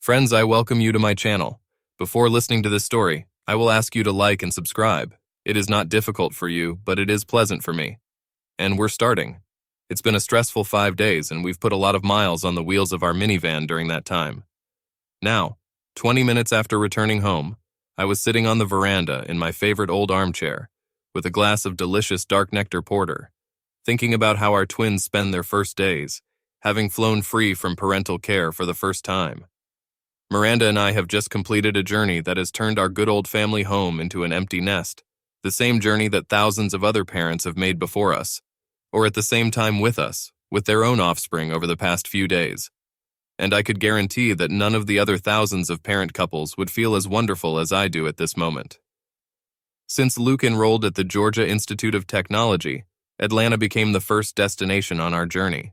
Friends, I welcome you to my channel. Before listening to this story, I will ask you to like and subscribe. It is not difficult for you, but it is pleasant for me. And we're starting. It's been a stressful 5 days, and we've put a lot of miles on the wheels of our minivan during that time. Now, 20 minutes after returning home, I was sitting on the veranda in my favorite old armchair, with a glass of delicious dark nectar porter, thinking about how our twins spend their first days, having flown free from parental care for the first time. Miranda and I have just completed a journey that has turned our good old family home into an empty nest, the same journey that thousands of other parents have made before us, or at the same time with us, with their own offspring over the past few days. And I could guarantee that none of the other thousands of parent couples would feel as wonderful as I do at this moment. Since Luke enrolled at the Georgia Institute of Technology, Atlanta became the first destination on our journey.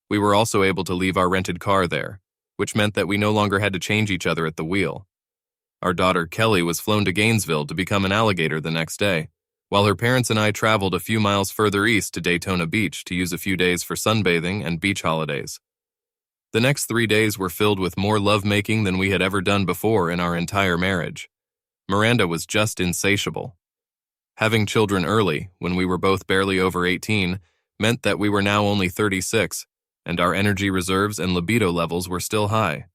We were also able to leave our rented car there, which meant that we no longer had to change each other at the wheel. Our daughter Kelly was flown to Gainesville to become an alligator the next day, while her parents and I traveled a few miles further east to Daytona Beach to use a few days for sunbathing and beach holidays. The next 3 days were filled with more lovemaking than we had ever done before in our entire marriage. Miranda was just insatiable. Having children early, when we were both barely over 18, meant that we were now only 36, and our energy reserves and libido levels were still high.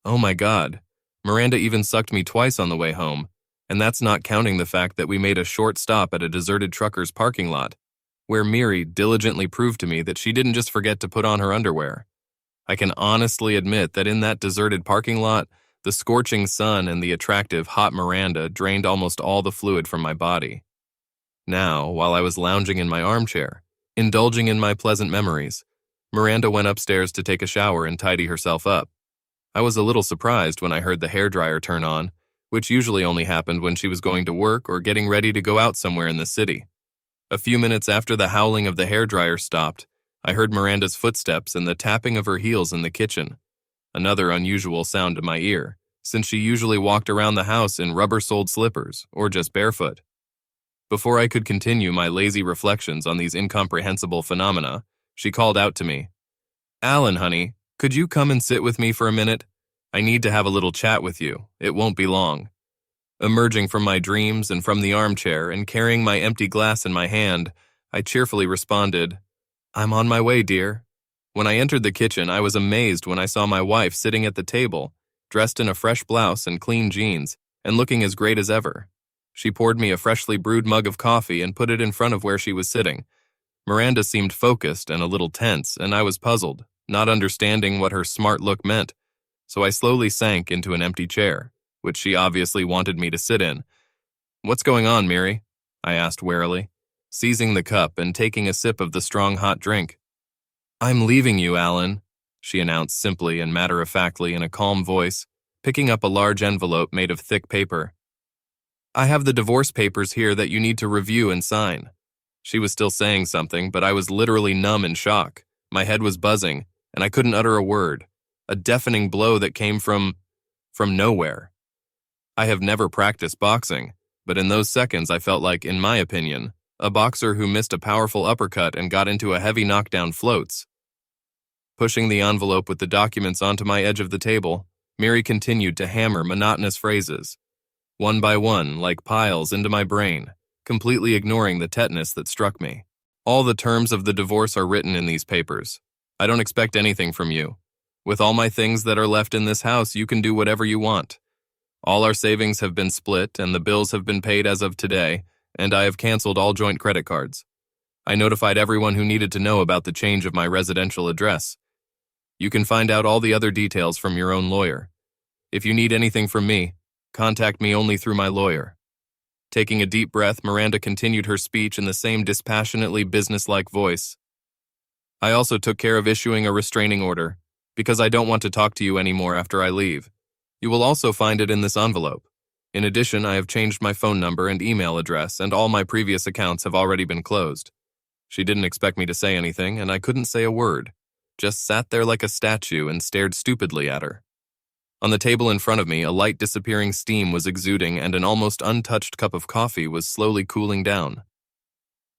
Oh my God, Miranda even sucked me twice on the way home, and that's not counting the fact that we made a short stop at a deserted trucker's parking lot, where Miri diligently proved to me that she didn't just forget to put on her underwear. I can honestly admit that in that deserted parking lot, the scorching sun and the attractive, hot Miranda drained almost all the fluid from my body. Now, while I was lounging in my armchair, indulging in my pleasant memories, Miranda went upstairs to take a shower and tidy herself up. I was a little surprised when I heard the hairdryer turn on, which usually only happened when she was going to work or getting ready to go out somewhere in the city. A few minutes after the howling of the hairdryer stopped, I heard Miranda's footsteps and the tapping of her heels in the kitchen, another unusual sound to my ear, since she usually walked around the house in rubber-soled slippers or just barefoot. Before I could continue my lazy reflections on these incomprehensible phenomena, she called out to me, "Alan, honey, could you come and sit with me for a minute? I need to have a little chat with you. It won't be long." Emerging from my dreams and from the armchair and carrying my empty glass in my hand, I cheerfully responded, "I'm on my way, dear." When I entered the kitchen, I was amazed when I saw my wife sitting at the table, dressed in a fresh blouse and clean jeans, and looking as great as ever. She poured me a freshly brewed mug of coffee and put it in front of where she was sitting. Miranda seemed focused and a little tense, and I was puzzled, not understanding what her smart look meant, so I slowly sank into an empty chair, which she obviously wanted me to sit in. "What's going on, Miri?" I asked warily, seizing the cup and taking a sip of the strong hot drink. "I'm leaving you, Alan," she announced simply and matter-of-factly in a calm voice, picking up a large envelope made of thick paper. "I have the divorce papers here that you need to review and sign." She was still saying something, but I was literally numb in shock. My head was buzzing, and I couldn't utter a word. A deafening blow that came from nowhere. I have never practiced boxing, but in those seconds I felt like, in my opinion, a boxer who missed a powerful uppercut and got into a heavy knockdown floats. Pushing the envelope with the documents onto my edge of the table, Miri continued to hammer monotonous phrases, one by one, like piles, into my brain, completely ignoring the tetanus that struck me. "All the terms of the divorce are written in these papers. I don't expect anything from you. With all my things that are left in this house, you can do whatever you want. All our savings have been split and the bills have been paid as of today, and I have canceled all joint credit cards. I notified everyone who needed to know about the change of my residential address. You can find out all the other details from your own lawyer. If you need anything from me, contact me only through my lawyer." Taking a deep breath, Miranda continued her speech in the same dispassionately businesslike voice. "I also took care of issuing a restraining order, because I don't want to talk to you anymore after I leave. You will also find it in this envelope. In addition, I have changed my phone number and email address, and all my previous accounts have already been closed." She didn't expect me to say anything, and I couldn't say a word, just sat there like a statue and stared stupidly at her. On the table in front of me, a light disappearing steam was exuding and an almost untouched cup of coffee was slowly cooling down.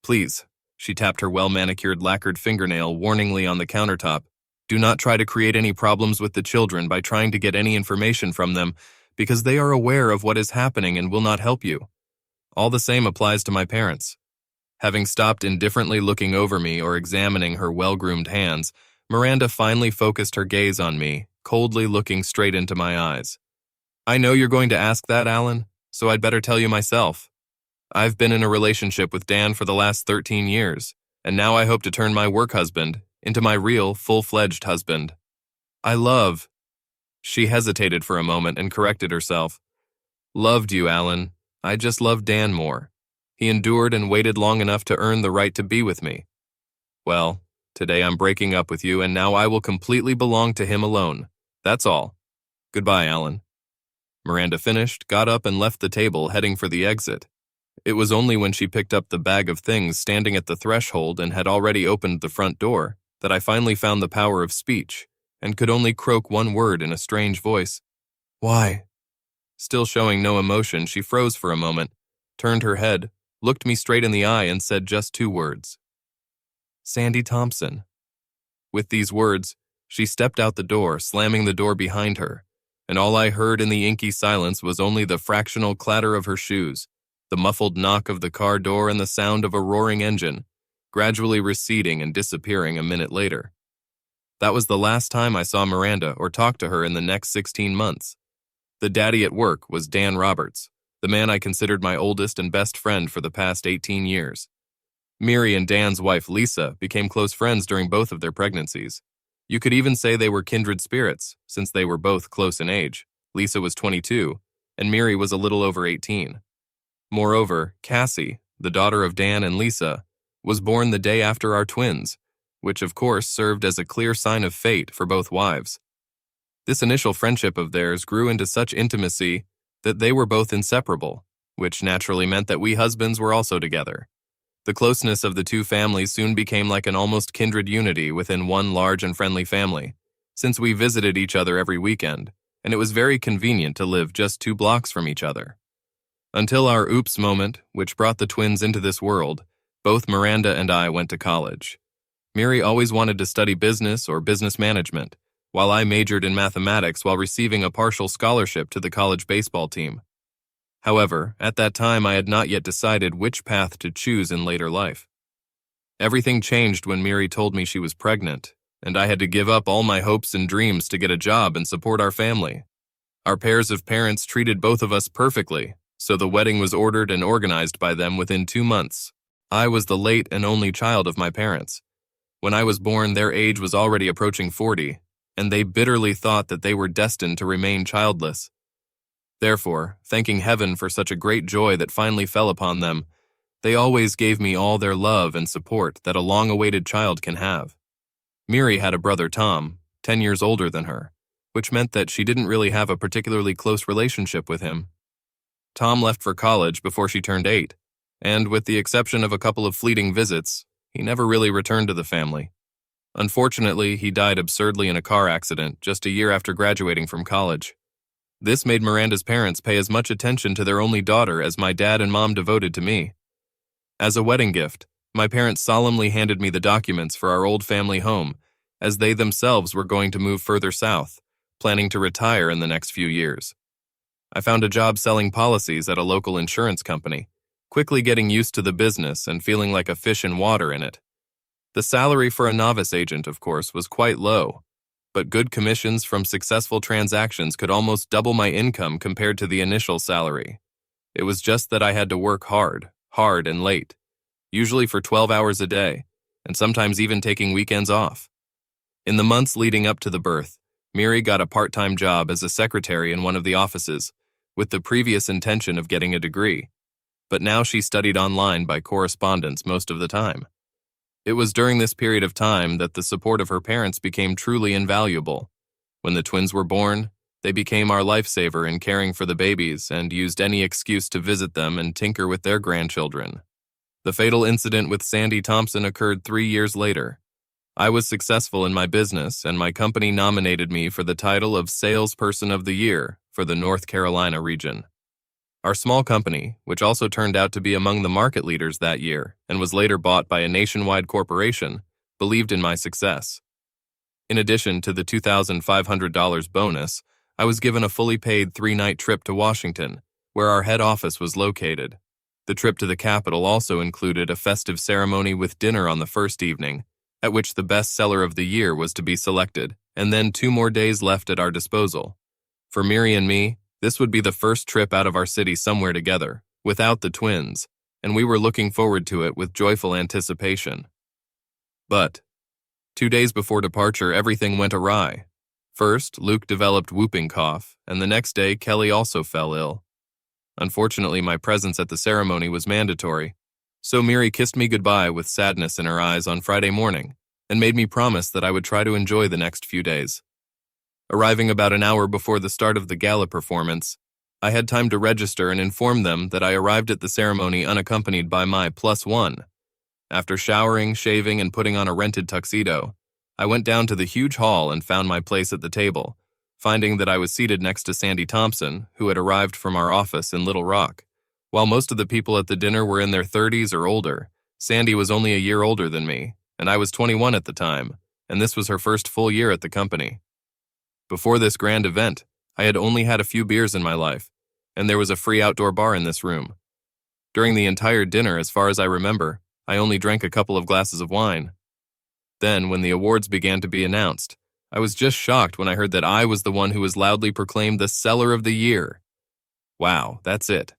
"Please," she tapped her well-manicured lacquered fingernail warningly on the countertop, Do not try to create any problems with the children by trying to get any information from them, because they are aware of what is happening and will not help you. All the same applies to my parents. Having stopped indifferently looking over me or examining her well-groomed hands, Miranda finally focused her gaze on me, coldly looking straight into my eyes. I know you're going to ask that, Alan, so I'd better tell you myself. I've been in a relationship with Dan for the last 13 years, and now I hope to turn my work husband into my real, full-fledged husband. I love. She hesitated for a moment and corrected herself. Loved you, Alan. I just loved Dan more. He endured and waited long enough to earn the right to be with me. Well, today I'm breaking up with you, and now I will completely belong to him alone. That's all. Goodbye, Alan. Miranda finished, got up, and left the table, heading for the exit. It was only when she picked up the bag of things standing at the threshold and had already opened the front door that I finally found the power of speech and could only croak one word in a strange voice. Why? Still showing no emotion, she froze for a moment, turned her head, looked me straight in the eye, and said just 2 words. Sandy Thompson. With these words, she stepped out the door, slamming the door behind her, and all I heard in the inky silence was only the fractional clatter of her shoes, the muffled knock of the car door, and the sound of a roaring engine, gradually receding and disappearing a minute later. That was the last time I saw Miranda or talked to her in the next 16 months. The daddy at work was Dan Roberts, the man I considered my oldest and best friend for the past 18 years. Miri and Dan's wife, Lisa, became close friends during both of their pregnancies. You could even say they were kindred spirits, since they were both close in age. Lisa was 22, and Miri was a little over 18. Moreover, Cassie, the daughter of Dan and Lisa, was born the day after our twins, which of course served as a clear sign of fate for both wives. This initial friendship of theirs grew into such intimacy that they were both inseparable, which naturally meant that we husbands were also together. The closeness of the two families soon became like an almost kindred unity within one large and friendly family, since we visited each other every weekend, and it was very convenient to live just 2 blocks from each other. Until our oops moment, which brought the twins into this world, both Miranda and I went to college. Miri always wanted to study business or business management, while I majored in mathematics while receiving a partial scholarship to the college baseball team. However, at that time I had not yet decided which path to choose in later life. Everything changed when Miri told me she was pregnant, and I had to give up all my hopes and dreams to get a job and support our family. Our pairs of parents treated both of us perfectly, so the wedding was ordered and organized by them within 2 months. I was the late and only child of my parents. When I was born, their age was already approaching 40, and they bitterly thought that they were destined to remain childless. Therefore, thanking heaven for such a great joy that finally fell upon them, they always gave me all their love and support that a long-awaited child can have. Miri had a brother, Tom, 10 years older than her, which meant that she didn't really have a particularly close relationship with him. Tom left for college before she turned 8, and with the exception of a couple of fleeting visits, he never really returned to the family. Unfortunately, he died absurdly in a car accident just a year after graduating from college. This made Miranda's parents pay as much attention to their only daughter as my dad and mom devoted to me. As a wedding gift, my parents solemnly handed me the documents for our old family home, as they themselves were going to move further south, planning to retire in the next few years. I found a job selling policies at a local insurance company, quickly getting used to the business and feeling like a fish in water in it. The salary for a novice agent, of course, was quite low, but good commissions from successful transactions could almost double my income compared to the initial salary. It was just that I had to work hard and late, usually for 12 hours a day, and sometimes even taking weekends off. In the months leading up to the birth, Miri got a part-time job as a secretary in one of the offices, with the previous intention of getting a degree, but now she studied online by correspondence most of the time. It was during this period of time that the support of her parents became truly invaluable. When the twins were born, they became our lifesaver in caring for the babies and used any excuse to visit them and tinker with their grandchildren. The fatal incident with Sandy Thompson occurred 3 years later. I was successful in my business, and my company nominated me for the title of Salesperson of the Year for the North Carolina region. Our small company, which also turned out to be among the market leaders that year and was later bought by a nationwide corporation, believed in my success. In addition to the $2,500 bonus, I was given a fully paid 3-night trip to Washington, where our head office was located. The trip to the capital also included a festive ceremony with dinner on the first evening, at which the best seller of the year was to be selected, and then 2 more days left at our disposal. For Miri and me, this would be the first trip out of our city somewhere together, without the twins, and we were looking forward to it with joyful anticipation. But 2 days before departure, everything went awry. First, Luke developed whooping cough, and the next day, Kelly also fell ill. Unfortunately, my presence at the ceremony was mandatory, so Miri kissed me goodbye with sadness in her eyes on Friday morning and made me promise that I would try to enjoy the next few days. Arriving about an hour before the start of the gala performance, I had time to register and inform them that I arrived at the ceremony unaccompanied by my +1. After showering, shaving, and putting on a rented tuxedo, I went down to the huge hall and found my place at the table, finding that I was seated next to Sandy Thompson, who had arrived from our office in Little Rock. While most of the people at the dinner were in their 30s or older, Sandy was only a year older than me, and I was 21 at the time, and this was her first full year at the company. Before this grand event, I had only had a few beers in my life, and there was a free outdoor bar in this room. During the entire dinner, as far as I remember, I only drank a couple of glasses of wine. Then, when the awards began to be announced, I was just shocked when I heard that I was the one who was loudly proclaimed the seller of the year. Wow, that's it.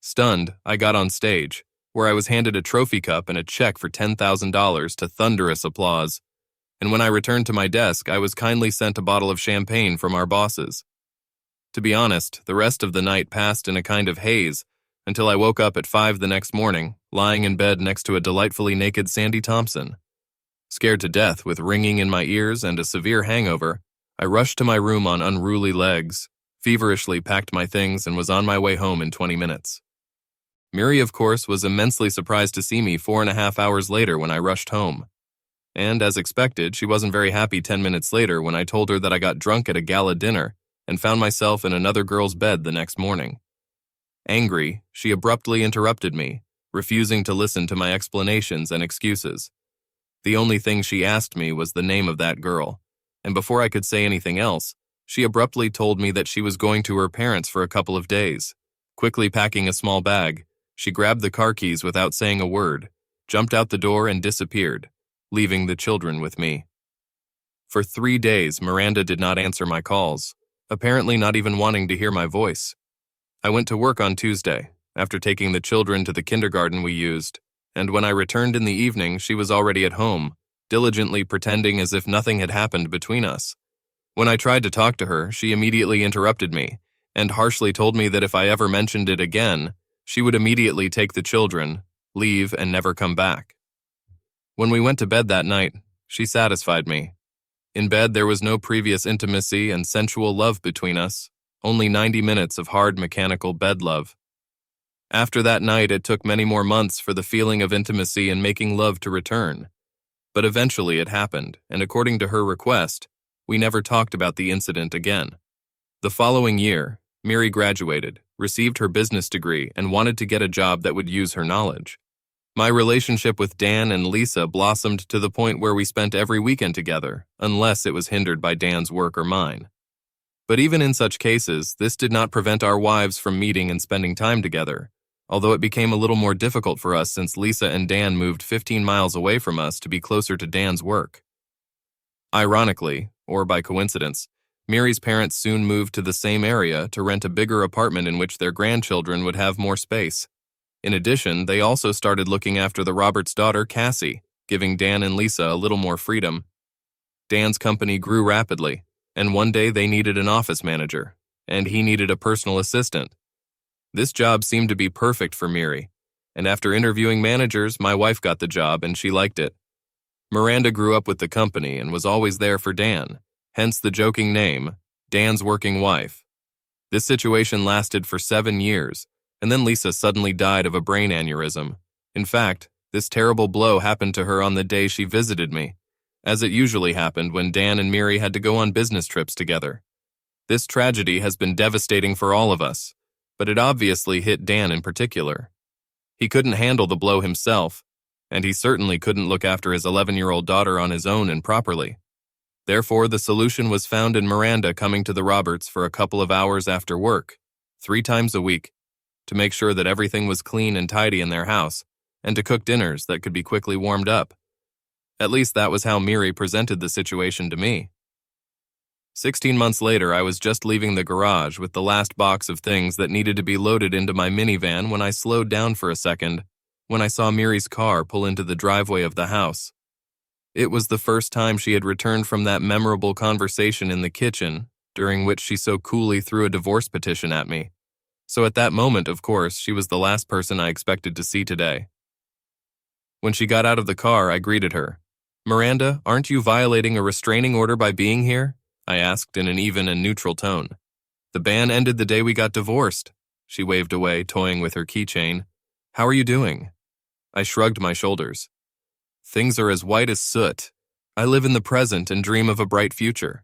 Stunned, I got on stage, where I was handed a trophy cup and a check for $10,000 to thunderous applause. And when I returned to my desk, I was kindly sent a bottle of champagne from our bosses. To be honest, the rest of the night passed in a kind of haze until I woke up at 5 the next morning, lying in bed next to a delightfully naked Sandy Thompson. Scared to death with ringing in my ears and a severe hangover, I rushed to my room on unruly legs, feverishly packed my things, and was on my way home in 20 minutes. Miri, of course, was immensely surprised to see me 4.5 hours later when I rushed home. And, as expected, she wasn't very happy 10 minutes later when I told her that I got drunk at a gala dinner and found myself in another girl's bed the next morning. Angry, she abruptly interrupted me, refusing to listen to my explanations and excuses. The only thing she asked me was the name of that girl, and before I could say anything else, she abruptly told me that she was going to her parents for a couple of days. Quickly packing a small bag, she grabbed the car keys without saying a word, jumped out the door, and disappeared, leaving the children with me. For 3 days, Miranda did not answer my calls, apparently not even wanting to hear my voice. I went to work on Tuesday, after taking the children to the kindergarten we used, and when I returned in the evening, she was already at home, diligently pretending as if nothing had happened between us. When I tried to talk to her, she immediately interrupted me, and harshly told me that if I ever mentioned it again, she would immediately take the children, leave, and never come back. When we went to bed that night, she satisfied me. In bed, there was no previous intimacy and sensual love between us, only 90 minutes of hard mechanical bed love. After that night, it took many more months for the feeling of intimacy and making love to return. But eventually it happened, and according to her request, we never talked about the incident again. The following year, Miri graduated, received her business degree, and wanted to get a job that would use her knowledge. My relationship with Dan and Lisa blossomed to the point where we spent every weekend together, unless it was hindered by Dan's work or mine. But even in such cases, this did not prevent our wives from meeting and spending time together, although it became a little more difficult for us since Lisa and Dan moved 15 miles away from us to be closer to Dan's work. Ironically, or by coincidence, Miri's parents soon moved to the same area to rent a bigger apartment in which their grandchildren would have more space. In addition, they also started looking after the Roberts' daughter, Cassie, giving Dan and Lisa a little more freedom. Dan's company grew rapidly, and one day they needed an office manager, and he needed a personal assistant. This job seemed to be perfect for Miri, and after interviewing managers, my wife got the job and she liked it. Miranda grew up with the company and was always there for Dan, hence the joking name, Dan's working wife. This situation lasted for 7 years, and then Lisa suddenly died of a brain aneurysm. In fact, this terrible blow happened to her on the day she visited me, as it usually happened when Dan and Miri had to go on business trips together. This tragedy has been devastating for all of us, but it obviously hit Dan in particular. He couldn't handle the blow himself, and he certainly couldn't look after his 11-year-old daughter on his own and properly. Therefore, the solution was found in Miranda coming to the Roberts for a couple of hours after work, 3 times a week, to make sure that everything was clean and tidy in their house, and to cook dinners that could be quickly warmed up. At least that was how Miri presented the situation to me. 16 months later, I was just leaving the garage with the last box of things that needed to be loaded into my minivan when I slowed down for a second when I saw Miri's car pull into the driveway of the house. It was the first time she had returned from that memorable conversation in the kitchen, during which she so coolly threw a divorce petition at me. So at that moment, of course, she was the last person I expected to see today. When she got out of the car, I greeted her. "Miranda, aren't you violating a restraining order by being here?" I asked in an even and neutral tone. "The ban ended the day we got divorced." She waved away, toying with her keychain. "How are you doing?" I shrugged my shoulders. "Things are as white as soot. I live in the present and dream of a bright future.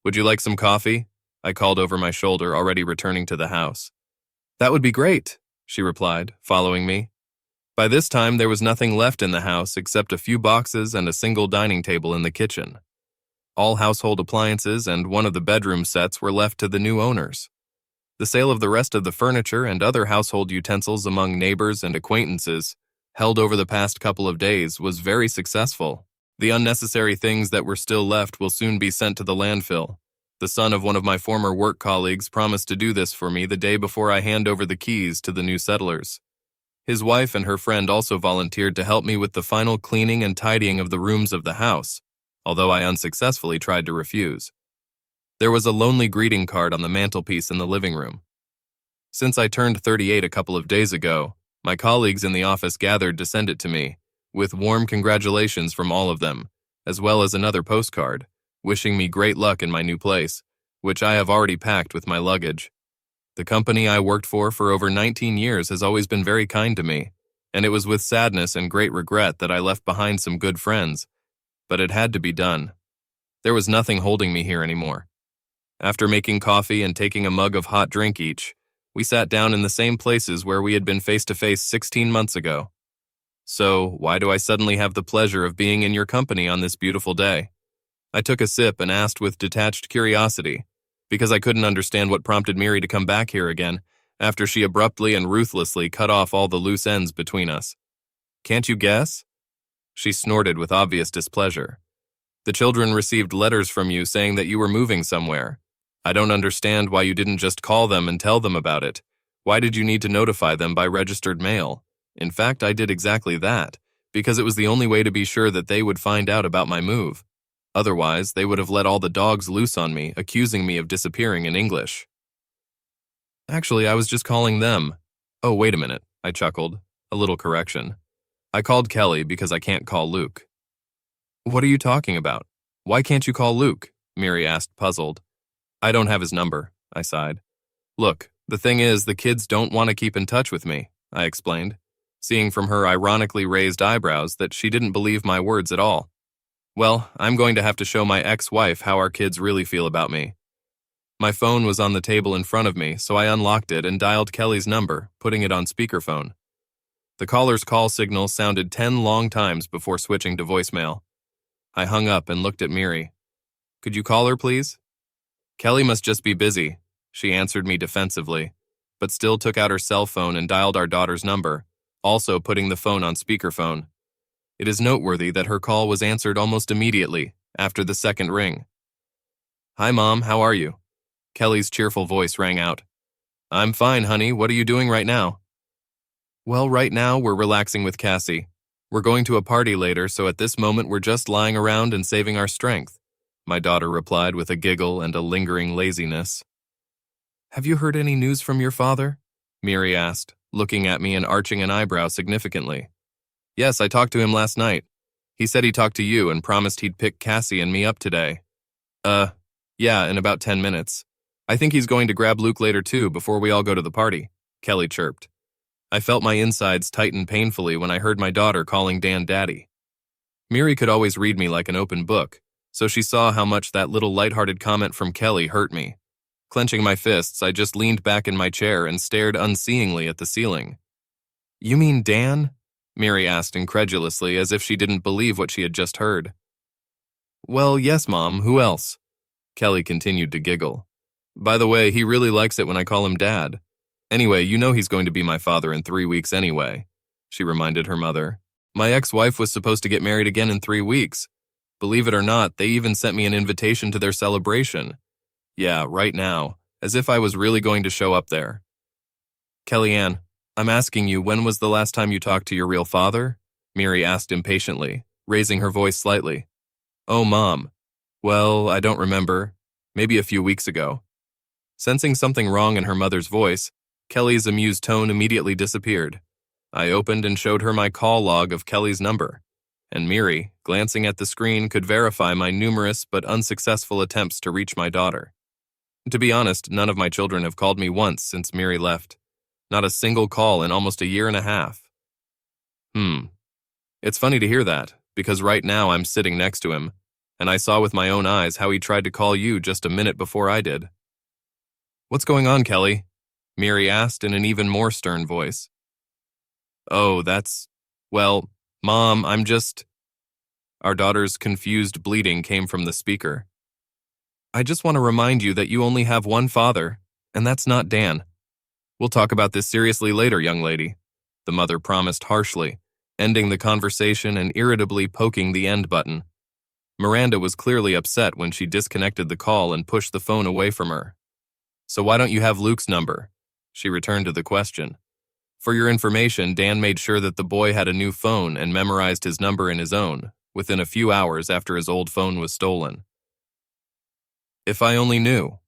Would you like some coffee?" I called over my shoulder, already returning to the house. "That would be great," she replied, following me. By this time, there was nothing left in the house except a few boxes and a single dining table in the kitchen. All household appliances and one of the bedroom sets were left to the new owners. The sale of the rest of the furniture and other household utensils among neighbors and acquaintances, held over the past couple of days, was very successful. The unnecessary things that were still left will soon be sent to the landfill. The son of one of my former work colleagues promised to do this for me the day before I hand over the keys to the new settlers. His wife and her friend also volunteered to help me with the final cleaning and tidying of the rooms of the house, although I unsuccessfully tried to refuse. There was a lonely greeting card on the mantelpiece in the living room. Since I turned 38 a couple of days ago, my colleagues in the office gathered to send it to me, with warm congratulations from all of them, as well as another postcard, wishing me great luck in my new place, which I have already packed with my luggage. The company I worked for over 19 years has always been very kind to me, and it was with sadness and great regret that I left behind some good friends, but it had to be done. There was nothing holding me here anymore. After making coffee and taking a mug of hot drink each, we sat down in the same places where we had been face-to-face 16 months ago. "So, why do I suddenly have the pleasure of being in your company on this beautiful day?" I took a sip and asked with detached curiosity, because I couldn't understand what prompted Miri to come back here again after she abruptly and ruthlessly cut off all the loose ends between us. "Can't you guess?" She snorted with obvious displeasure. "The children received letters from you saying that you were moving somewhere. I don't understand why you didn't just call them and tell them about it. Why did you need to notify them by registered mail? In fact, I did exactly that, because it was the only way to be sure that they would find out about my move. Otherwise, they would have let all the dogs loose on me, accusing me of disappearing in English." "Actually, I was just calling them." "Oh, wait a minute," I chuckled. A little correction. "I called Kelly because I can't call Luke." "What are you talking about? Why can't you call Luke?" Miri asked, puzzled. "I don't have his number," I sighed. "Look, the thing is, the kids don't want to keep in touch with me," I explained, seeing from her ironically raised eyebrows that she didn't believe my words at all. "Well, I'm going to have to show my ex-wife how our kids really feel about me." My phone was on the table in front of me, so I unlocked it and dialed Kelly's number, putting it on speakerphone. The caller's call signal sounded 10 long times before switching to voicemail. I hung up and looked at Miri. "Could you call her, please?" "Kelly must just be busy," she answered me defensively, but still took out her cell phone and dialed our daughter's number, also putting the phone on speakerphone. It is noteworthy that her call was answered almost immediately, after the second ring. "Hi, Mom, how are you?" Kelly's cheerful voice rang out. "I'm fine, honey. What are you doing right now?" "Well, right now we're relaxing with Cassie. We're going to a party later, so at this moment we're just lying around and saving our strength," my daughter replied with a giggle and a lingering laziness. "Have you heard any news from your father?" Miri asked, looking at me and arching an eyebrow significantly. "Yes, I talked to him last night. He said he talked to you and promised he'd pick Cassie and me up today." Yeah, in about 10 minutes. I think he's going to grab Luke later too, before we all go to the party," Kelly chirped. I felt my insides tighten painfully when I heard my daughter calling Dan Daddy. Miri could always read me like an open book, so she saw how much that little lighthearted comment from Kelly hurt me. Clenching my fists, I just leaned back in my chair and stared unseeingly at the ceiling. "You mean Dan?" Miri asked incredulously, as if she didn't believe what she had just heard. Well, yes, Mom, who else? Kelly continued to giggle. By the way, he really likes it when I call him Dad. Anyway, you know he's going to be my father in 3 weeks anyway, she reminded her mother. My ex-wife was supposed to get married again in 3 weeks. Believe it or not, they even sent me an invitation to their celebration. Yeah, right now, as if I was really going to show up there. Kellyanne, I'm asking you, when was the last time you talked to your real father? Miri asked impatiently, raising her voice slightly. Oh, Mom. Well, I don't remember. Maybe a few weeks ago. Sensing something wrong in her mother's voice, Kelly's amused tone immediately disappeared. I opened and showed her my call log of Kelly's number, and Miri, glancing at the screen, could verify my numerous but unsuccessful attempts to reach my daughter. To be honest, none of my children have called me once since Miri left. Not a single call in almost a year and a half. It's funny to hear that, because right now I'm sitting next to him, and I saw with my own eyes how he tried to call you just a minute before I did. What's going on, Kelly? Miri asked in an even more stern voice. Oh, well, Mom, I'm just... Our daughter's confused bleating came from the speaker. I just want to remind you that you only have one father, and that's not Dan. We'll talk about this seriously later, young lady, the mother promised harshly, ending the conversation and irritably poking the end button. Miranda was clearly upset when she disconnected the call and pushed the phone away from her. So why don't you have Luke's number? She returned to the question. For your information, Dan made sure that the boy had a new phone and memorized his number in his own, within a few hours after his old phone was stolen. If I only knew.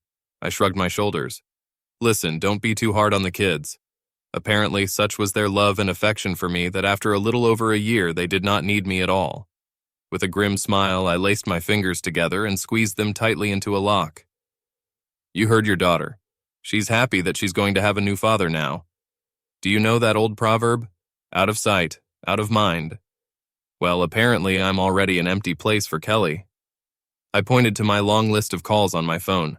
I shrugged my shoulders. Listen, don't be too hard on the kids. Apparently, such was their love and affection for me that after a little over a year, they did not need me at all. With a grim smile, I laced my fingers together and squeezed them tightly into a lock. You heard your daughter. She's happy that she's going to have a new father now. Do you know that old proverb? Out of sight, out of mind. Well, apparently I'm already an empty place for Kelly. I pointed to my long list of calls on my phone.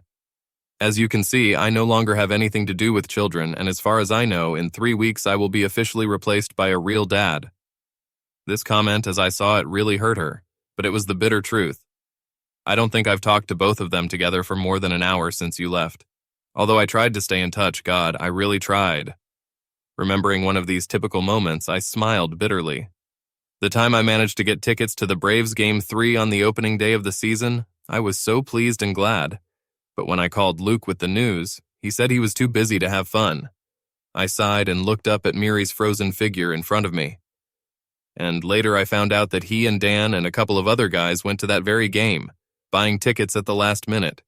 As you can see, I no longer have anything to do with children, and as far as I know, in 3 weeks I will be officially replaced by a real dad. This comment, as I saw it, really hurt her, but it was the bitter truth. I don't think I've talked to both of them together for more than an hour since you left. Although I tried to stay in touch, God, I really tried. Remembering one of these typical moments, I smiled bitterly. The time I managed to get tickets to the Braves Game 3 on the opening day of the season, I was so pleased and glad. But when I called Luke with the news, he said he was too busy to have fun. I sighed and looked up at Miri's frozen figure in front of me. And later I found out that he and Dan and a couple of other guys went to that very game, buying tickets at the last minute.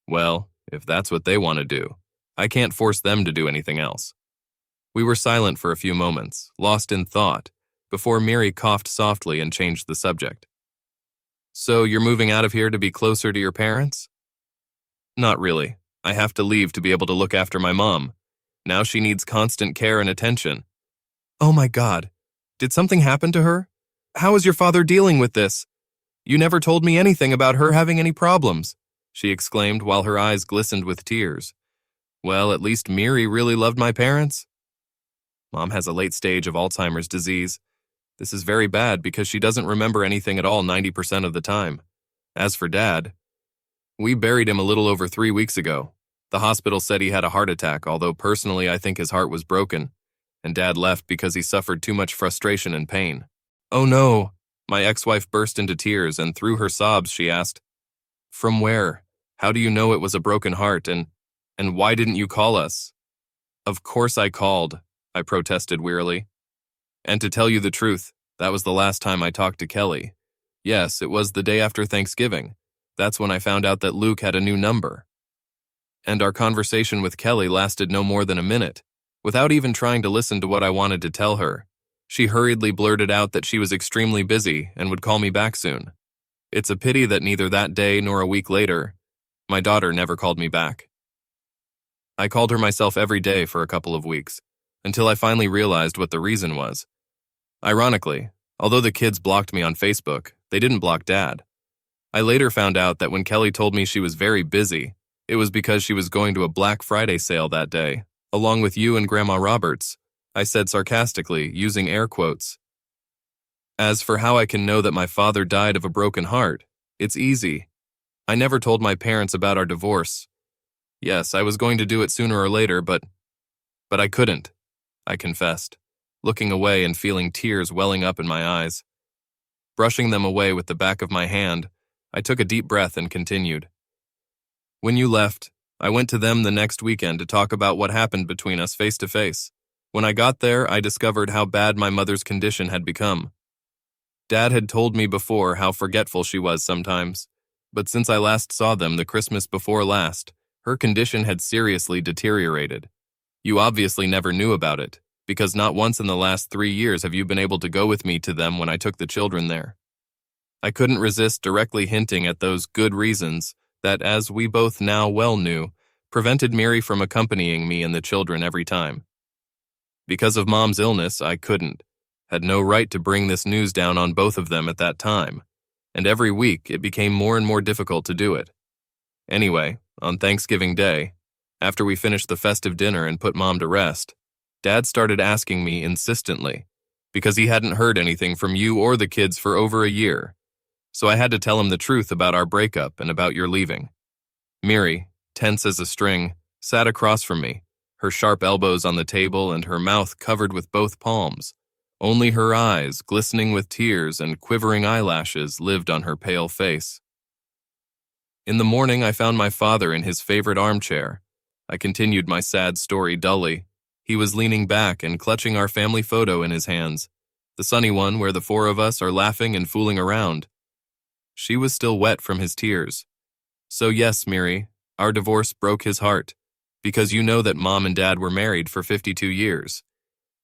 Well, if that's what they want to do, I can't force them to do anything else. We were silent for a few moments, lost in thought, before Miri coughed softly and changed the subject. So you're moving out of here to be closer to your parents? Not really. I have to leave to be able to look after my mom. Now she needs constant care and attention. Oh my God. Did something happen to her? How is your father dealing with this? You never told me anything about her having any problems, she exclaimed while her eyes glistened with tears. Well, at least Miri really loved my parents. Mom has a late stage of Alzheimer's disease. This is very bad because she doesn't remember anything at all 90% of the time. As for Dad, we buried him a little over 3 weeks ago. The hospital said he had a heart attack, although personally I think his heart was broken, and Dad left because he suffered too much frustration and pain. Oh no! My ex-wife burst into tears, and through her sobs she asked, From where? How do you know it was a broken heart, and why didn't you call us? Of course I called, I protested wearily. And to tell you the truth, that was the last time I talked to Kelly. Yes, it was the day after Thanksgiving. That's when I found out that Luke had a new number. And our conversation with Kelly lasted no more than a minute. Without even trying to listen to what I wanted to tell her, she hurriedly blurted out that she was extremely busy and would call me back soon. It's a pity that neither that day nor a week later, my daughter never called me back. I called her myself every day for a couple of weeks, until I finally realized what the reason was. Ironically, although the kids blocked me on Facebook, they didn't block Dad. I later found out that when Kelly told me she was very busy, it was because she was going to a Black Friday sale that day, along with you and Grandma Roberts, I said sarcastically, using air quotes. As for how I can know that my father died of a broken heart, It's easy. I never told my parents about our divorce. Yes, I was going to do it sooner or later, but I couldn't, I confessed, looking away and feeling tears welling up in my eyes. Brushing them away with the back of my hand, I took a deep breath and continued. When you left, I went to them the next weekend to talk about what happened between us face to face. When I got there, I discovered how bad my mother's condition had become. Dad had told me before how forgetful she was sometimes, but since I last saw them the Christmas before last, her condition had seriously deteriorated. You obviously never knew about it, because not once in the last 3 years have you been able to go with me to them when I took the children there. I couldn't resist directly hinting at those good reasons that, as we both now well knew, prevented Miri from accompanying me and the children every time. Because of Mom's illness, I couldn't, had no right to bring this news down on both of them at that time, and every week it became more and more difficult to do it. Anyway, on Thanksgiving Day, after we finished the festive dinner and put Mom to rest, Dad started asking me insistently, because he hadn't heard anything from you or the kids for over a year. So I had to tell him the truth about our breakup and about your leaving. Miri, tense as a string, sat across from me, her sharp elbows on the table and her mouth covered with both palms. Only her eyes, glistening with tears and quivering eyelashes, lived on her pale face. In the morning, I found my father in his favorite armchair. I continued my sad story dully. He was leaning back and clutching our family photo in his hands, the sunny one where the 4 of us are laughing and fooling around. She was still wet from his tears. So yes, Miri, our divorce broke his heart, because you know that Mom and Dad were married for 52 years.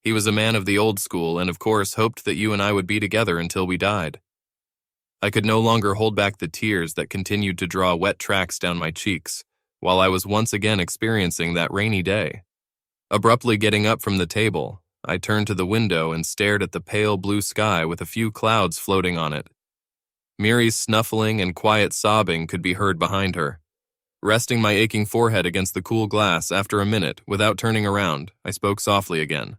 He was a man of the old school and of course hoped that you and I would be together until we died. I could no longer hold back the tears that continued to draw wet tracks down my cheeks, while I was once again experiencing that rainy day. Abruptly getting up from the table, I turned to the window and stared at the pale blue sky with a few clouds floating on it. Miri's snuffling and quiet sobbing could be heard behind her. Resting my aching forehead against the cool glass after a minute, without turning around, I spoke softly again.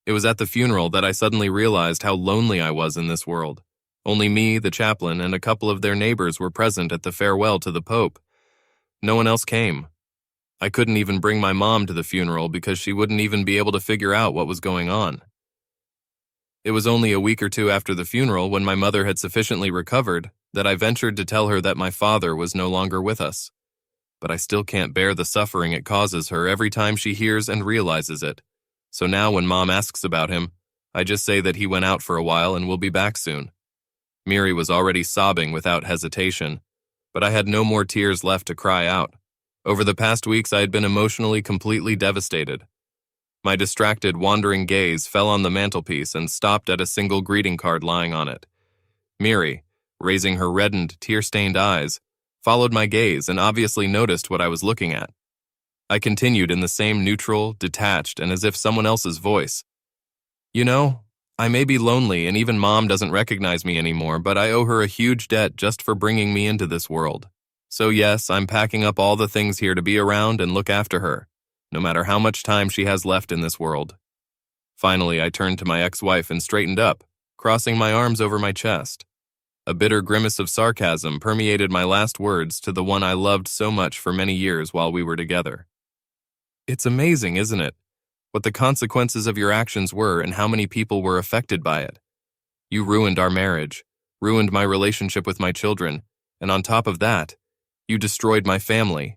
It was at the funeral that I suddenly realized how lonely I was in this world. Only me, the chaplain, and a couple of their neighbors were present at the farewell to the Pope. No one else came. I couldn't even bring my mom to the funeral because she wouldn't even be able to figure out what was going on. It was only a week or 2 after the funeral, when my mother had sufficiently recovered, that I ventured to tell her that my father was no longer with us. But I still can't bear the suffering it causes her every time she hears and realizes it. So now when Mom asks about him, I just say that he went out for a while and will be back soon. Miri was already sobbing without hesitation, but I had no more tears left to cry out. Over the past weeks, I had been emotionally completely devastated. My distracted, wandering gaze fell on the mantelpiece and stopped at a single greeting card lying on it. Miri, raising her reddened, tear-stained eyes, followed my gaze and obviously noticed what I was looking at. I continued in the same neutral, detached, and as if someone else's voice. You know, I may be lonely and even Mom doesn't recognize me anymore, but I owe her a huge debt just for bringing me into this world. So yes, I'm packing up all the things here to be around and look after her, no matter how much time she has left in this world. Finally, I turned to my ex-wife and straightened up, crossing my arms over my chest. A bitter grimace of sarcasm permeated my last words to the one I loved so much for many years while we were together. It's amazing, isn't it, what the consequences of your actions were and how many people were affected by it. You ruined our marriage, ruined my relationship with my children, and on top of that, you destroyed my family.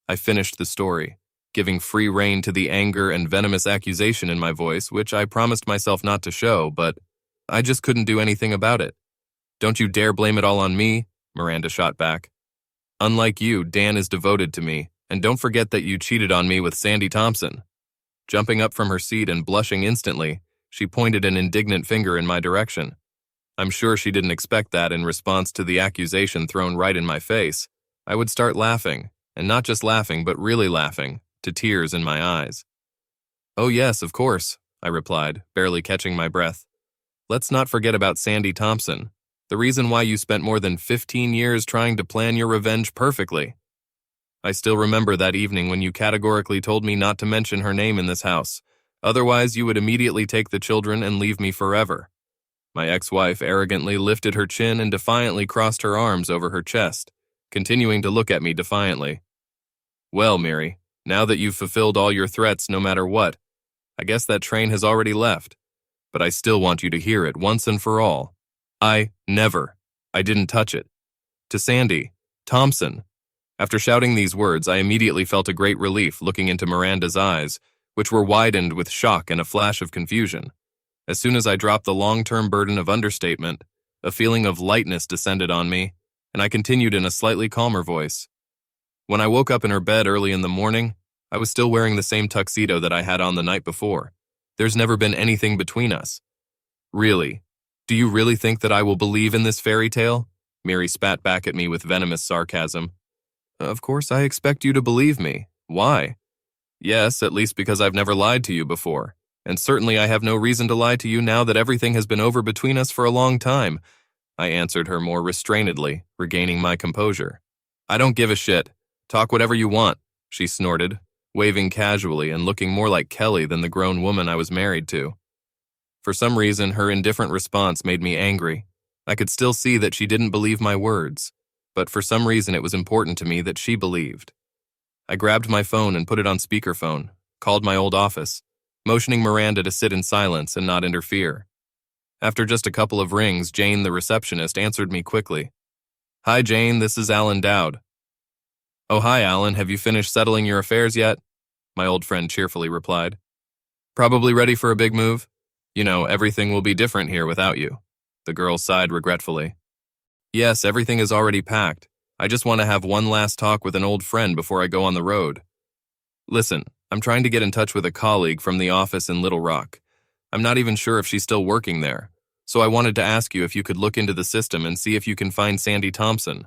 I finished the story, giving free rein to the anger and venomous accusation in my voice, which I promised myself not to show, but I just couldn't do anything about it. Don't you dare blame it all on me, Miranda shot back. Unlike you, Dan is devoted to me, and don't forget that you cheated on me with Sandy Thompson. Jumping up from her seat and blushing instantly, she pointed an indignant finger in my direction. I'm sure she didn't expect that in response to the accusation thrown right in my face. I would start laughing, and not just laughing, but really laughing, to tears in my eyes. Oh yes, of course, I replied, barely catching my breath. Let's not forget about Sandy Thompson, the reason why you spent more than 15 years trying to plan your revenge perfectly. I still remember that evening when you categorically told me not to mention her name in this house, otherwise you would immediately take the children and leave me forever. My ex-wife arrogantly lifted her chin and defiantly crossed her arms over her chest, continuing to look at me defiantly. Well, Miri, now that you've fulfilled all your threats no matter what, I guess that train has already left. But I still want you to hear it once and for all. I didn't touch it. To Sandy Thompson. After shouting these words, I immediately felt a great relief looking into Miranda's eyes, which were widened with shock and a flash of confusion. As soon as I dropped the long-term burden of understatement, a feeling of lightness descended on me, and I continued in a slightly calmer voice. When I woke up in her bed early in the morning, I was still wearing the same tuxedo that I had on the night before. There's never been anything between us. Really? Do you really think that I will believe in this fairy tale? Miri spat back at me with venomous sarcasm. Of course I expect you to believe me. Why? Yes, at least because I've never lied to you before. And certainly I have no reason to lie to you now that everything has been over between us for a long time, I answered her more restrainedly, regaining my composure. I don't give a shit. Talk whatever you want, she snorted, waving casually and looking more like Kelly than the grown woman I was married to. For some reason, her indifferent response made me angry. I could still see that she didn't believe my words, but for some reason it was important to me that she believed. I grabbed my phone and put it on speakerphone, called my old office, motioning Miranda to sit in silence and not interfere. After just a couple of rings, Jane, the receptionist, answered me quickly. Hi, Jane, this is Alan Dowd. Oh, hi, Alan, have you finished settling your affairs yet? My old friend cheerfully replied. Probably ready for a big move? You know, everything will be different here without you. The girl sighed regretfully. Yes, everything is already packed. I just want to have one last talk with an old friend before I go on the road. Listen, I'm trying to get in touch with a colleague from the office in Little Rock. I'm not even sure if she's still working there, so I wanted to ask you if you could look into the system and see if you can find Sandy Thompson.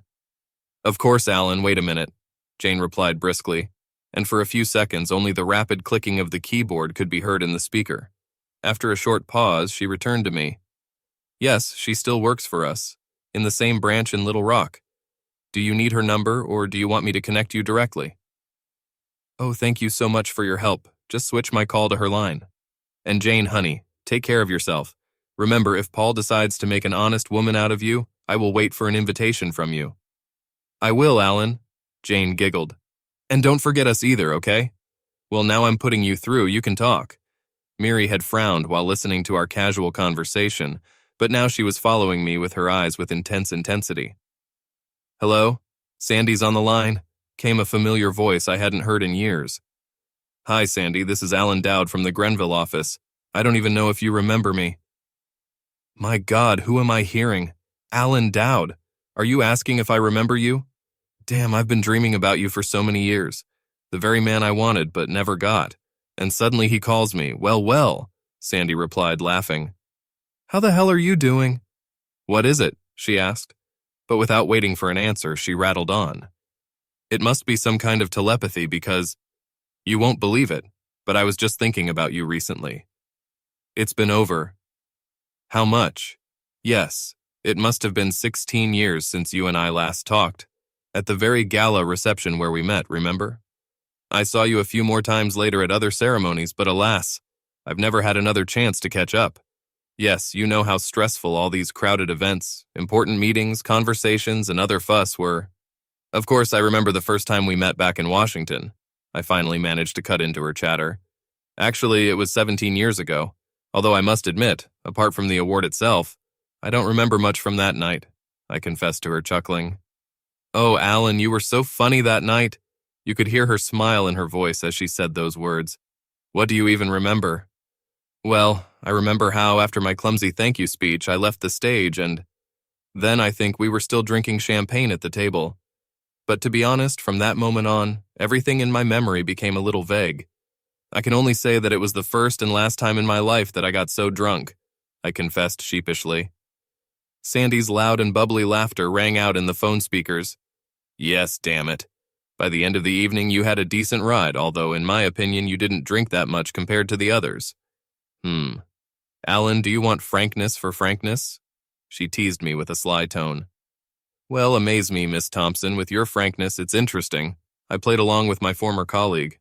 Of course, Alan, wait a minute, Jane replied briskly, and for a few seconds only the rapid clicking of the keyboard could be heard in the speaker. After a short pause, she returned to me. Yes, she still works for us, in the same branch in Little Rock. Do you need her number, or do you want me to connect you directly? Oh, thank you so much for your help. Just switch my call to her line. And Jane, honey, take care of yourself. Remember, if Paul decides to make an honest woman out of you, I will wait for an invitation from you. I will, Alan, Jane giggled. And don't forget us either, okay? Well, now I'm putting you through, you can talk. Miri had frowned while listening to our casual conversation, but now she was following me with her eyes with intense intensity. Hello? Sandy's on the line, came a familiar voice I hadn't heard in years. Hi, Sandy, this is Alan Dowd from the Grenville office. I don't even know if you remember me. My God, who am I hearing? Alan Dowd. Are you asking if I remember you? Damn, I've been dreaming about you for so many years. The very man I wanted but never got. And suddenly he calls me. Well, Sandy replied, laughing. How the hell are you doing? What is it? She asked. But without waiting for an answer, she rattled on. It must be some kind of telepathy because you won't believe it, but I was just thinking about you recently. It's been over. How much? Yes, it must have been 16 years since you and I last talked. At the very gala reception where we met, remember? I saw you a few more times later at other ceremonies, but alas, I've never had another chance to catch up. Yes, you know how stressful all these crowded events, important meetings, conversations, and other fuss were. Of course, I remember the first time we met back in Washington. I finally managed to cut into her chatter. Actually, it was 17 years ago, although I must admit, apart from the award itself, I don't remember much from that night, I confessed to her, chuckling. Oh, Alan, you were so funny that night. You could hear her smile in her voice as she said those words. What do you even remember? Well, I remember how, after my clumsy thank you speech, I left the stage and then I think we were still drinking champagne at the table. But to be honest, from that moment on, everything in my memory became a little vague. I can only say that it was the first and last time in my life that I got so drunk, I confessed sheepishly. Sandy's loud and bubbly laughter rang out in the phone speakers. Yes, damn it. By the end of the evening, you had a decent ride, although in my opinion, you didn't drink that much compared to the others. Alan, do you want frankness for frankness? She teased me with a sly tone. Well, amaze me, Miss Thompson. With your frankness, it's interesting. I played along with my former colleague.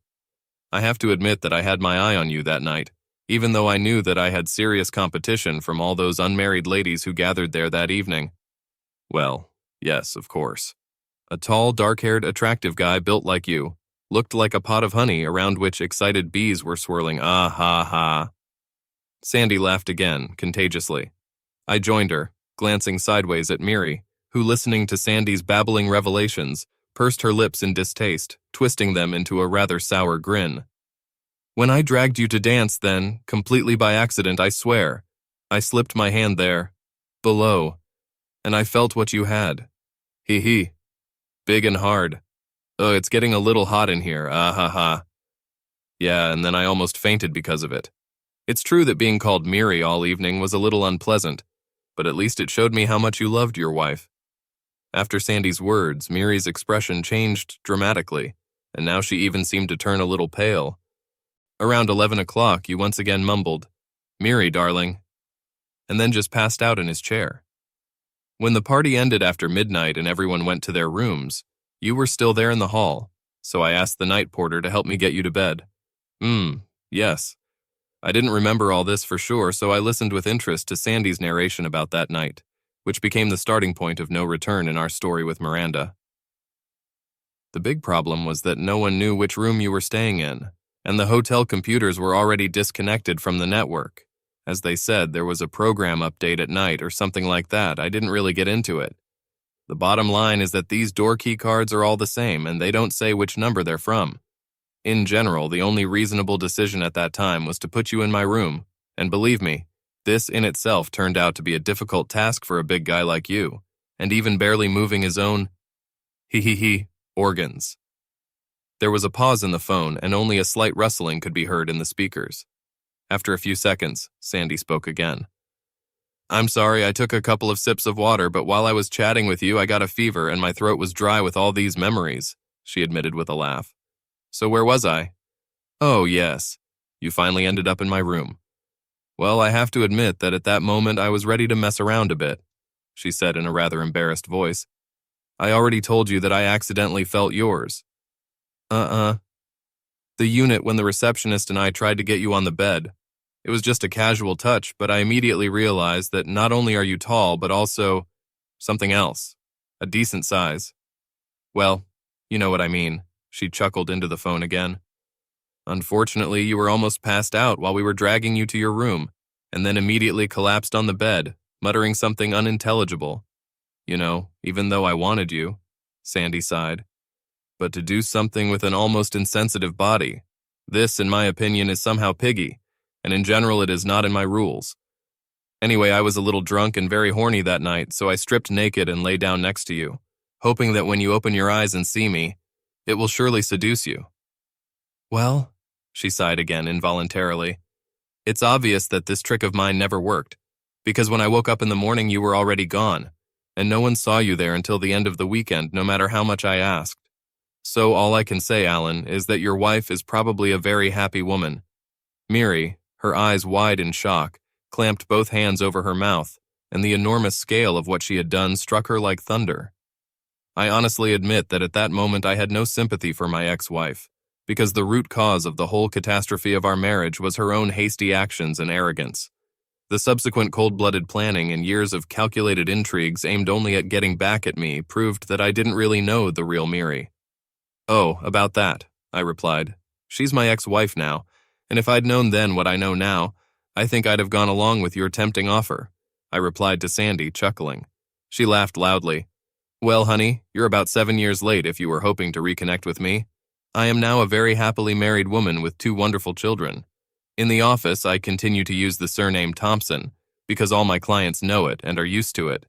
I have to admit that I had my eye on you that night. even though I knew that I had serious competition from all those unmarried ladies who gathered there that evening. Well, yes, of course. A tall, dark-haired, attractive guy built like you, looked like a pot of honey around which excited bees were swirling. Ah ha ha. Sandy laughed again, contagiously. I joined her, glancing sideways at Miri, who, listening to Sandy's babbling revelations, pursed her lips in distaste, twisting them into a rather sour grin. When I dragged you to dance then, completely by accident, I swear, I slipped my hand there, below, and I felt what you had. Hee hee. Big and hard. Ugh, it's getting a little hot in here, ah ha ha. Yeah, and then I almost fainted because of it. It's true that being called Miri all evening was a little unpleasant, but at least it showed me how much you loved your wife. After Sandy's words, Miri's expression changed dramatically, and now she even seemed to turn a little pale. Around 11 o'clock, you once again mumbled, "Miri, darling," and then just passed out in his chair. When the party ended after midnight and everyone went to their rooms, you were still there in the hall, so I asked the night porter to help me get you to bed. Yes. I didn't remember all this for sure, so I listened with interest to Sandy's narration about that night, which became the starting point of no return in our story with Miranda. The big problem was that no one knew which room you were staying in, and the hotel computers were already disconnected from the network. As they said, there was a program update at night or something like that. I didn't really get into it. The bottom line is that these door key cards are all the same, and they don't say which number they're from. In general, the only reasonable decision at that time was to put you in my room, and believe me, this in itself turned out to be a difficult task for a big guy like you, and even barely moving his own organs. There was a pause in the phone, and only a slight rustling could be heard in the speakers. After a few seconds, Sandy spoke again. "I'm sorry, I took a couple of sips of water, but while I was chatting with you, I got a fever and my throat was dry with all these memories," she admitted with a laugh. "So where was I? Oh, yes. You finally ended up in my room. Well, I have to admit that at that moment I was ready to mess around a bit," she said in a rather embarrassed voice. "I already told you that I accidentally felt yours." The unit when the receptionist and I tried to get you on the bed. It was just a casual touch, but I immediately realized that not only are you tall, but also something else. A decent size. Well, you know what I mean. She chuckled into the phone again. "Unfortunately, you were almost passed out while we were dragging you to your room, and then immediately collapsed on the bed, muttering something unintelligible. You know, even though I wanted you," Sandy sighed. "But to do something with an almost insensitive body, this, in my opinion, is somehow piggy, and in general it is not in my rules. Anyway, I was a little drunk and very horny that night, so I stripped naked and lay down next to you, hoping that when you open your eyes and see me, it will surely seduce you." "Well," she sighed again involuntarily, "it's obvious that this trick of mine never worked, because when I woke up in the morning you were already gone, and no one saw you there until the end of the weekend, no matter how much I asked. So all I can say, Alan, is that your wife is probably a very happy woman." Miri, her eyes wide in shock, clamped both hands over her mouth, and the enormous scale of what she had done struck her like thunder. I honestly admit that at that moment I had no sympathy for my ex-wife, because the root cause of the whole catastrophe of our marriage was her own hasty actions and arrogance. The subsequent cold-blooded planning and years of calculated intrigues aimed only at getting back at me proved that I didn't really know the real Miri. "Oh, about that," I replied. "She's my ex-wife now, and if I'd known then what I know now, I think I'd have gone along with your tempting offer," I replied to Sandy, chuckling. She laughed loudly. "Well, honey, you're about 7 years late if you were hoping to reconnect with me. I am now a very happily married woman with 2 wonderful children. In the office, I continue to use the surname Thompson, because all my clients know it and are used to it.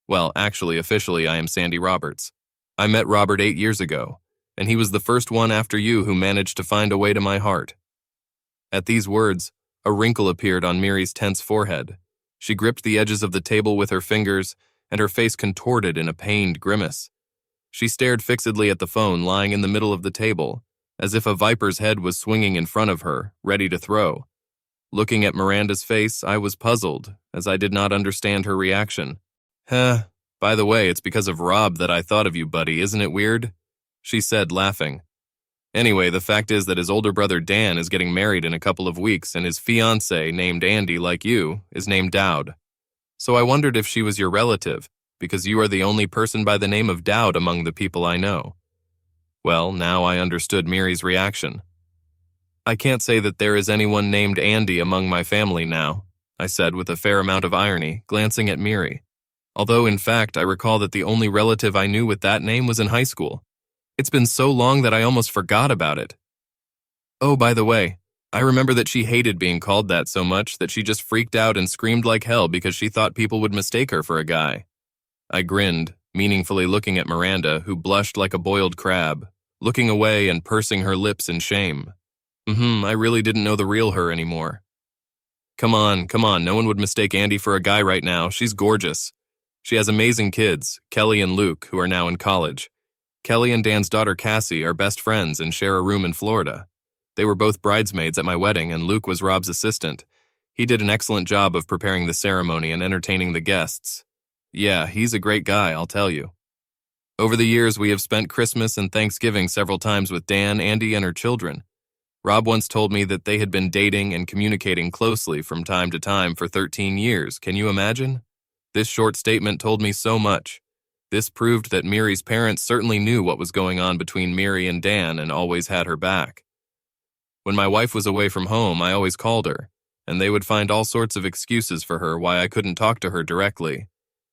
Well, actually, officially, I am Sandy Roberts. I met Robert 8 years ago, and he was the first one after you who managed to find a way to my heart." At these words, a wrinkle appeared on Miri's tense forehead. She gripped the edges of the table with her fingers, and her face contorted in a pained grimace. She stared fixedly at the phone lying in the middle of the table, as if a viper's head was swinging in front of her, ready to throw. Looking at Miranda's face, I was puzzled, as I did not understand her reaction. By the way, it's because of Rob that I thought of you, buddy, isn't it weird?" she said, laughing. Anyway, the fact is that his older brother Dan is getting married in a couple of weeks, and his fiancée, named Andy like you, is named Dowd. So I wondered if she was your relative, because you are the only person by the name of Dowd among the people I know. Well, now I understood Miri's reaction. I can't say that there is anyone named Andy among my family now, I said with a fair amount of irony, glancing at Miri. Although, in fact, I recall that the only relative I knew with that name was in high school. It's been so long that I almost forgot about it. Oh, by the way, I remember that she hated being called that so much that she just freaked out and screamed like hell because she thought people would mistake her for a guy. I grinned, meaningfully looking at Miranda, who blushed like a boiled crab, looking away and pursing her lips in shame. I really didn't know the real her anymore. Come on, no one would mistake Andy for a guy right now. She's gorgeous. She has amazing kids, Kelly and Luke, who are now in college. Kelly and Dan's daughter Cassie are best friends and share a room in Florida. They were both bridesmaids at my wedding, and Luke was Rob's assistant. He did an excellent job of preparing the ceremony and entertaining the guests. Yeah, he's a great guy, I'll tell you. Over the years, we have spent Christmas and Thanksgiving several times with Dan, Andy, and her children. Rob once told me that they had been dating and communicating closely from time to time for 13 years. Can you imagine? This short statement told me so much. This proved that Miri's parents certainly knew what was going on between Miri and Dan and always had her back. When my wife was away from home, I always called her, and they would find all sorts of excuses for her why I couldn't talk to her directly.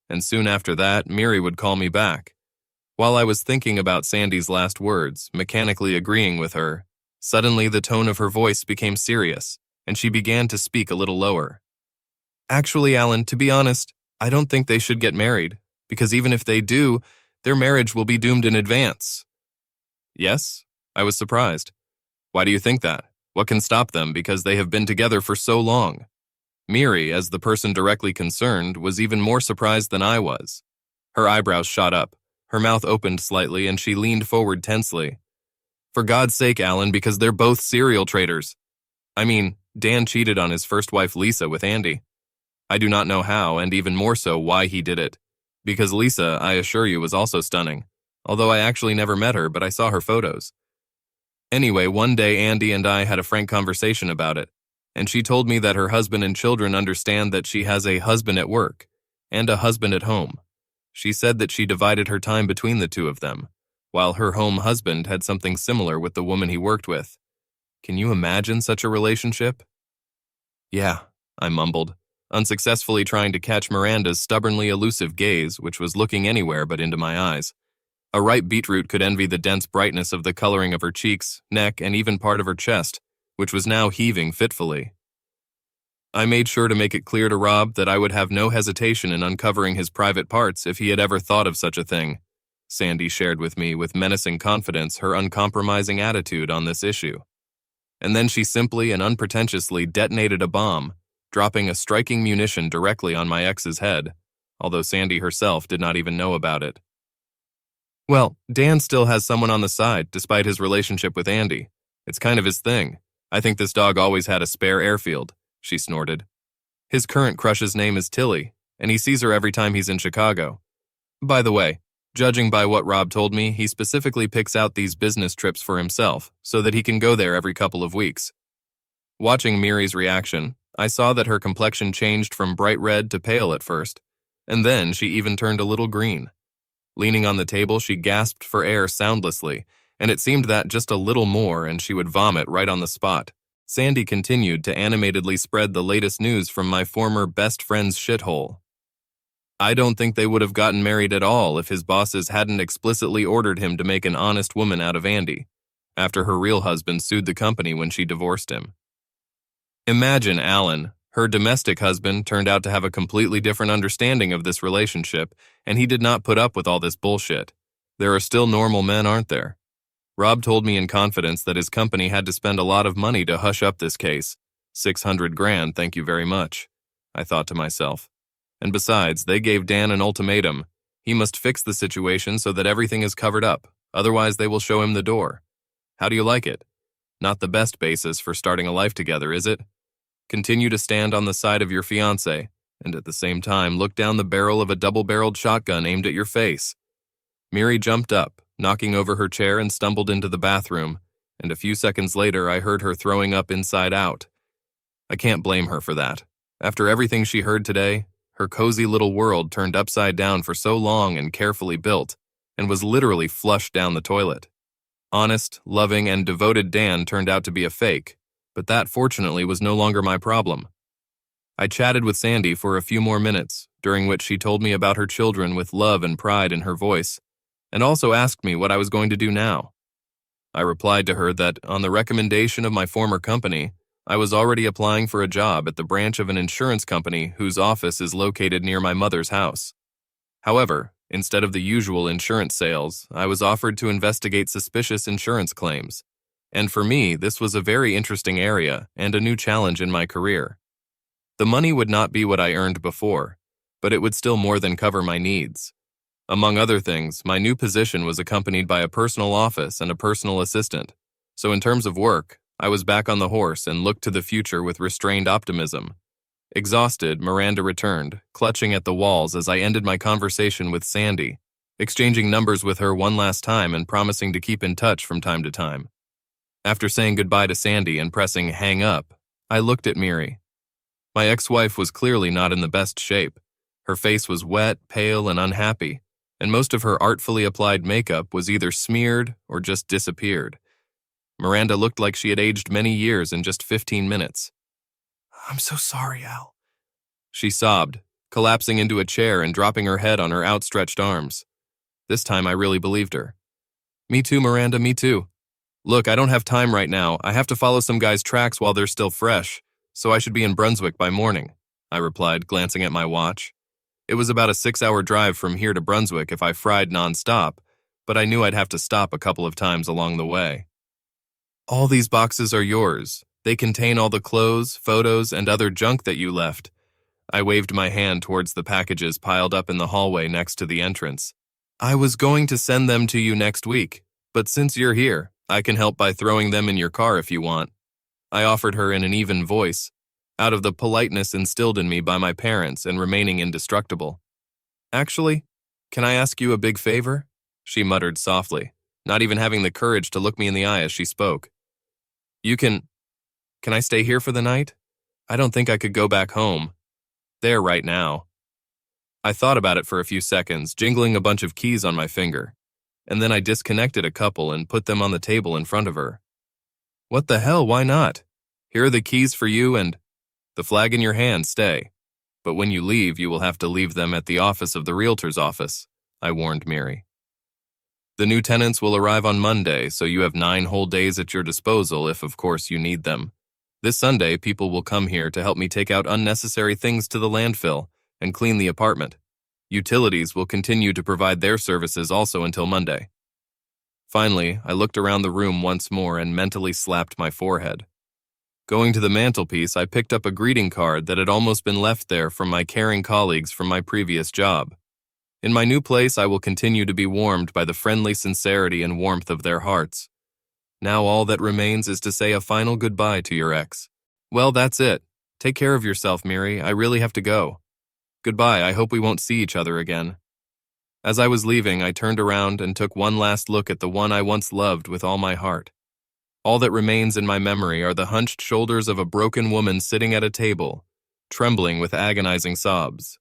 And soon after that, Miri would call me back. While I was thinking about Sandy's last words, mechanically agreeing with her, suddenly the tone of her voice became serious, and she began to speak a little lower. Actually, Alan, to be honest, I don't think they should get married, because even if they do, their marriage will be doomed in advance. Yes? I was surprised. Why do you think that? What can stop them because they have been together for so long? Miri, as the person directly concerned, was even more surprised than I was. Her eyebrows shot up, her mouth opened slightly, and she leaned forward tensely. For God's sake, Alan, because they're both serial traitors. I mean, Dan cheated on his first wife Lisa with Andy. I do not know how, and even more so why he did it. Because Lisa, I assure you, was also stunning. Although I actually never met her, but I saw her photos. Anyway, one day Andy and I had a frank conversation about it, and she told me that her husband and children understand that she has a husband at work and a husband at home. She said that she divided her time between the two of them, while her home husband had something similar with the woman he worked with. Can you imagine such a relationship? Yeah, I mumbled, unsuccessfully trying to catch Miranda's stubbornly elusive gaze, which was looking anywhere but into my eyes. A ripe beetroot could envy the dense brightness of the coloring of her cheeks, neck, and even part of her chest, which was now heaving fitfully. I made sure to make it clear to Rob that I would have no hesitation in uncovering his private parts if he had ever thought of such a thing. Sandy shared with me with menacing confidence her uncompromising attitude on this issue. And then she simply and unpretentiously detonated a bomb, dropping a striking munition directly on my ex's head, although Sandy herself did not even know about it. Well, Dan still has someone on the side, despite his relationship with Andy. It's kind of his thing. I think this dog always had a spare airfield, she snorted. His current crush's name is Tilly, and he sees her every time he's in Chicago. By the way, judging by what Rob told me, he specifically picks out these business trips for himself so that he can go there every couple of weeks. Watching Miri's reaction, I saw that her complexion changed from bright red to pale at first, and then she even turned a little green. Leaning on the table, she gasped for air soundlessly, and it seemed that just a little more and she would vomit right on the spot. Sandy continued to animatedly spread the latest news from my former best friend's shithole. I don't think they would have gotten married at all if his bosses hadn't explicitly ordered him to make an honest woman out of Andy, after her real husband sued the company when she divorced him. Imagine Alan. Her domestic husband turned out to have a completely different understanding of this relationship, and he did not put up with all this bullshit. There are still normal men, aren't there? Rob told me in confidence that his company had to spend a lot of money to hush up this case. $600,000, thank you very much, I thought to myself. And besides, they gave Dan an ultimatum. He must fix the situation so that everything is covered up, otherwise they will show him the door. How do you like it? Not the best basis for starting a life together, is it? Continue to stand on the side of your fiancé, and at the same time look down the barrel of a double-barreled shotgun aimed at your face. Miri jumped up, knocking over her chair, and stumbled into the bathroom, and a few seconds later I heard her throwing up inside out. I can't blame her for that. After everything she heard today, her cozy little world turned upside down for so long and carefully built, and was literally flushed down the toilet. Honest, loving, and devoted Dan turned out to be a fake, but that fortunately was no longer my problem. I chatted with Sandy for a few more minutes, during which she told me about her children with love and pride in her voice, and also asked me what I was going to do now. I replied to her that, on the recommendation of my former company, I was already applying for a job at the branch of an insurance company whose office is located near my mother's house. However, instead of the usual insurance sales, I was offered to investigate suspicious insurance claims. And for me, this was a very interesting area and a new challenge in my career. The money would not be what I earned before, but it would still more than cover my needs. Among other things, my new position was accompanied by a personal office and a personal assistant. So in terms of work, I was back on the horse and looked to the future with restrained optimism. Exhausted, Miranda returned, clutching at the walls as I ended my conversation with Sandy, exchanging numbers with her one last time and promising to keep in touch from time to time. After saying goodbye to Sandy and pressing hang up, I looked at Miri. My ex-wife was clearly not in the best shape. Her face was wet, pale, and unhappy, and most of her artfully applied makeup was either smeared or just disappeared. Miranda looked like she had aged many years in just 15 minutes. "I'm so sorry, Al," she sobbed, collapsing into a chair and dropping her head on her outstretched arms. This time I really believed her. "Me too, Miranda, me too. Look, I don't have time right now. I have to follow some guys' tracks while they're still fresh, so I should be in Brunswick by morning," I replied, glancing at my watch. It was about a 6-hour drive from here to Brunswick if I fried non-stop, but I knew I'd have to stop a couple of times along the way. "All these boxes are yours. They contain all the clothes, photos, and other junk that you left." I waved my hand towards the packages piled up in the hallway next to the entrance. "I was going to send them to you next week, but since you're here, I can help by throwing them in your car if you want," I offered her in an even voice, out of the politeness instilled in me by my parents and remaining indestructible. "Actually, can I ask you a big favor?" she muttered softly, not even having the courage to look me in the eye as she spoke. Can I stay here for the night? I don't think I could go back home. There right now." I thought about it for a few seconds, jingling a bunch of keys on my finger, and then I disconnected a couple and put them on the table in front of her. "What the hell, why not? Here are the keys for you and the flag in your hand, stay. But when you leave, you will have to leave them at the office of the realtor's office," I warned Miri. "The new tenants will arrive on Monday, so you have 9 whole days at your disposal if, of course, you need them. This Sunday, people will come here to help me take out unnecessary things to the landfill and clean the apartment. Utilities will continue to provide their services also until Monday." Finally, I looked around the room once more and mentally slapped my forehead. Going to the mantelpiece, I picked up a greeting card that had almost been left there from my caring colleagues from my previous job. In my new place, I will continue to be warmed by the friendly sincerity and warmth of their hearts. Now all that remains is to say a final goodbye to your ex. Well, that's it. Take care of yourself, Miri. I really have to go. Goodbye, I hope we won't see each other again. As I was leaving, I turned around and took one last look at the one I once loved with all my heart. All that remains in my memory are the hunched shoulders of a broken woman sitting at a table, trembling with agonizing sobs.